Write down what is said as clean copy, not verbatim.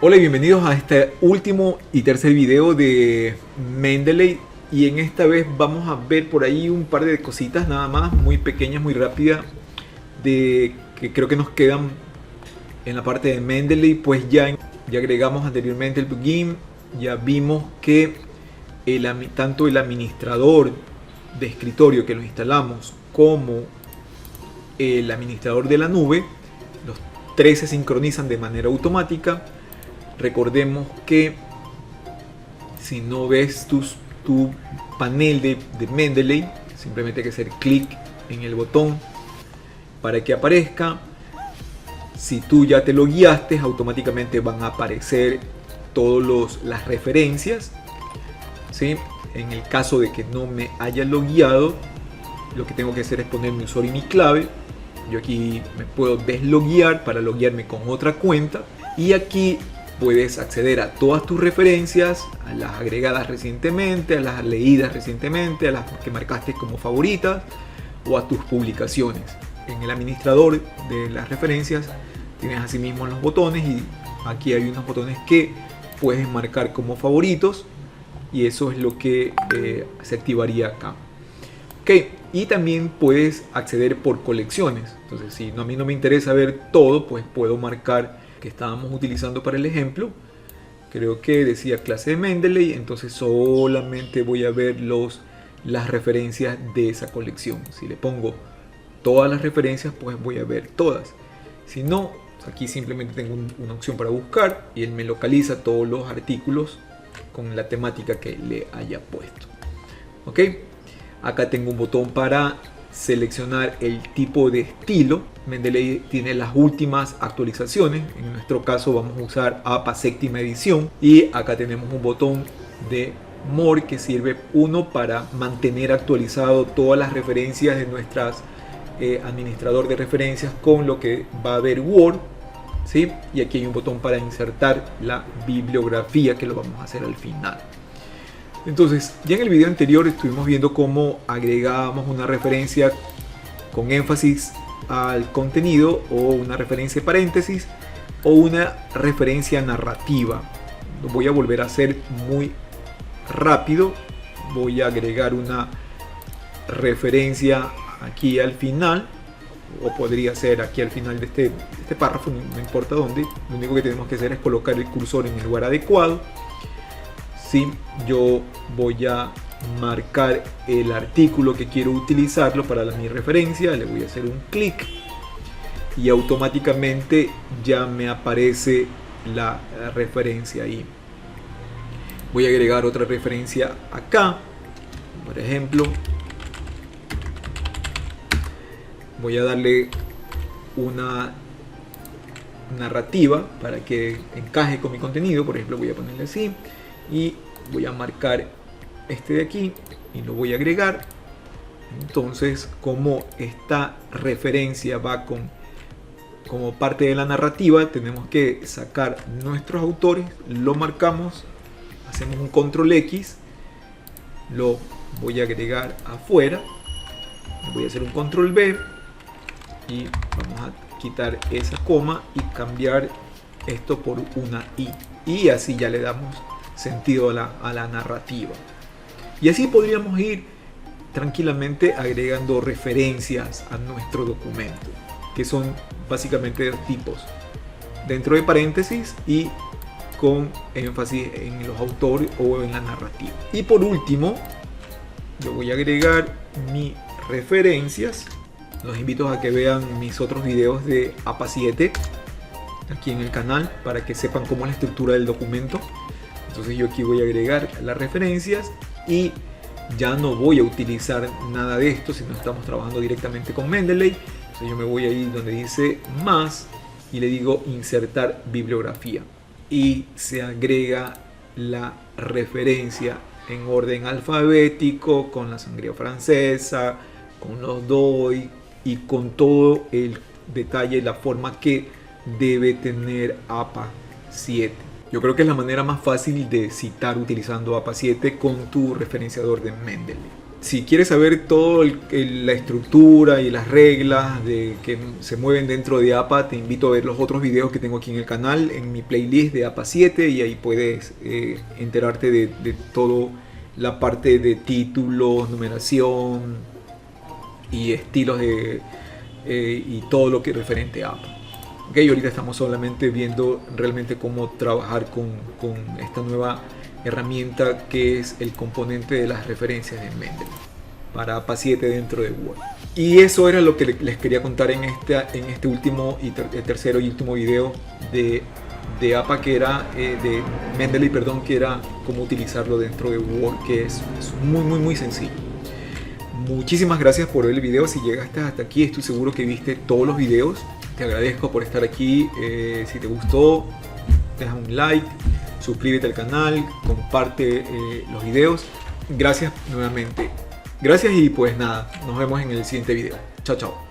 Hola y bienvenidos a este último y tercer video de Mendeley. Y en esta vez vamos a ver por ahí un par de cositas nada más, muy pequeñas, muy rápidas, de que creo que nos quedan en la parte de Mendeley. Pues ya agregamos anteriormente el plugin, ya vimos que tanto el administrador de escritorio que lo instalamos como el administrador de la nube, los tres se sincronizan de manera automática. Recordemos que si no ves tu panel de Mendeley, simplemente hay que hacer clic en el botón para que aparezca. Si tú ya te logueaste, automáticamente van a aparecer todas las referencias, ¿sí? En el caso de que no me haya logueado, lo que tengo que hacer es poner mi usuario y mi clave. Yo aquí me puedo desloguear para loguearme con otra cuenta, y aquí puedes acceder a todas tus referencias, a las agregadas recientemente, a las leídas recientemente, a las que marcaste como favoritas o a tus publicaciones. En el administrador de las referencias tienes asimismo los botones, y aquí hay unos botones que puedes marcar como favoritos, y eso es lo que se activaría acá. Ok, y también puedes acceder por colecciones. Entonces, si a mí no me interesa ver todo, pues puedo marcar que estábamos utilizando para el ejemplo. Creo que decía clase de Mendeley, entonces solamente voy a ver las referencias de esa colección. Si le pongo todas las referencias, pues voy a ver todas. Si no, aquí simplemente tengo una opción para buscar y él me localiza todos los artículos con la temática que le haya puesto. Ok, acá tengo un botón para seleccionar el tipo de estilo. Mendeley tiene las últimas actualizaciones. En nuestro caso vamos a usar APA séptima edición, y acá tenemos un botón de More que sirve para mantener actualizado todas las referencias de nuestras administrador de referencias con lo que va a haber Word, ¿sí? Y aquí hay un botón para insertar la bibliografía, que lo vamos a hacer al final. Entonces, ya en el video anterior estuvimos viendo cómo agregábamos una referencia con énfasis al contenido, o una referencia de paréntesis, o una referencia narrativa. Lo voy a volver a hacer muy rápido. Voy a agregar una referencia aquí al final, o podría ser aquí al final de este párrafo, no importa dónde. Lo único que tenemos que hacer es colocar el cursor en el lugar adecuado. Sí, yo voy a marcar el artículo que quiero utilizarlo para mi referencia, le voy a hacer un clic y automáticamente ya me aparece la referencia ahí. Voy a agregar otra referencia acá, por ejemplo. Voy a darle una narrativa para que encaje con mi contenido. Por ejemplo, voy a ponerle así, y voy a marcar este de aquí y lo voy a agregar. Entonces, como esta referencia va como parte de la narrativa, tenemos que sacar nuestros autores, lo marcamos, hacemos un control X, lo voy a agregar afuera, voy a hacer un control B y vamos a quitar esa coma y cambiar esto por una I, y así ya le damos sentido a la narrativa. Y así podríamos ir tranquilamente agregando referencias a nuestro documento, que son básicamente de dos tipos: dentro de paréntesis y con énfasis en los autores o en la narrativa. Y por último, yo voy a agregar mis referencias. Los invito a que vean mis otros videos de APA 7 aquí en el canal, para que sepan cómo es la estructura del documento. Entonces yo aquí voy a agregar las referencias, y ya no voy a utilizar nada de esto si no estamos trabajando directamente con Mendeley. Entonces yo me voy a ir donde dice más y le digo insertar bibliografía, y se agrega la referencia en orden alfabético, con la sangría francesa, con los DOI y con todo el detalle, la forma que debe tener APA 7. Yo creo que es la manera más fácil de citar utilizando APA 7 con tu referenciador de Mendeley. Si quieres saber toda la estructura y las reglas de que se mueven dentro de APA, te invito a ver los otros videos que tengo aquí en el canal, en mi playlist de APA 7, y ahí puedes enterarte de todo la parte de títulos, numeración y estilos y todo lo que es referente a APA. Okay, ahorita estamos solamente viendo realmente cómo trabajar con esta nueva herramienta que es el componente de las referencias de Mendeley para APA 7 dentro de Word. Y eso era lo que les quería contar en este último y tercero y último video de APA, que era de Mendeley, perdón, que era cómo utilizarlo dentro de Word, que es muy sencillo. Muchísimas gracias por ver el video. Si llegaste hasta aquí, estoy seguro que viste todos los videos. Te agradezco por estar aquí. Si te gustó, deja un like, suscríbete al canal, comparte los videos. Gracias nuevamente. Gracias y pues nada, nos vemos en el siguiente video. Chao, chao.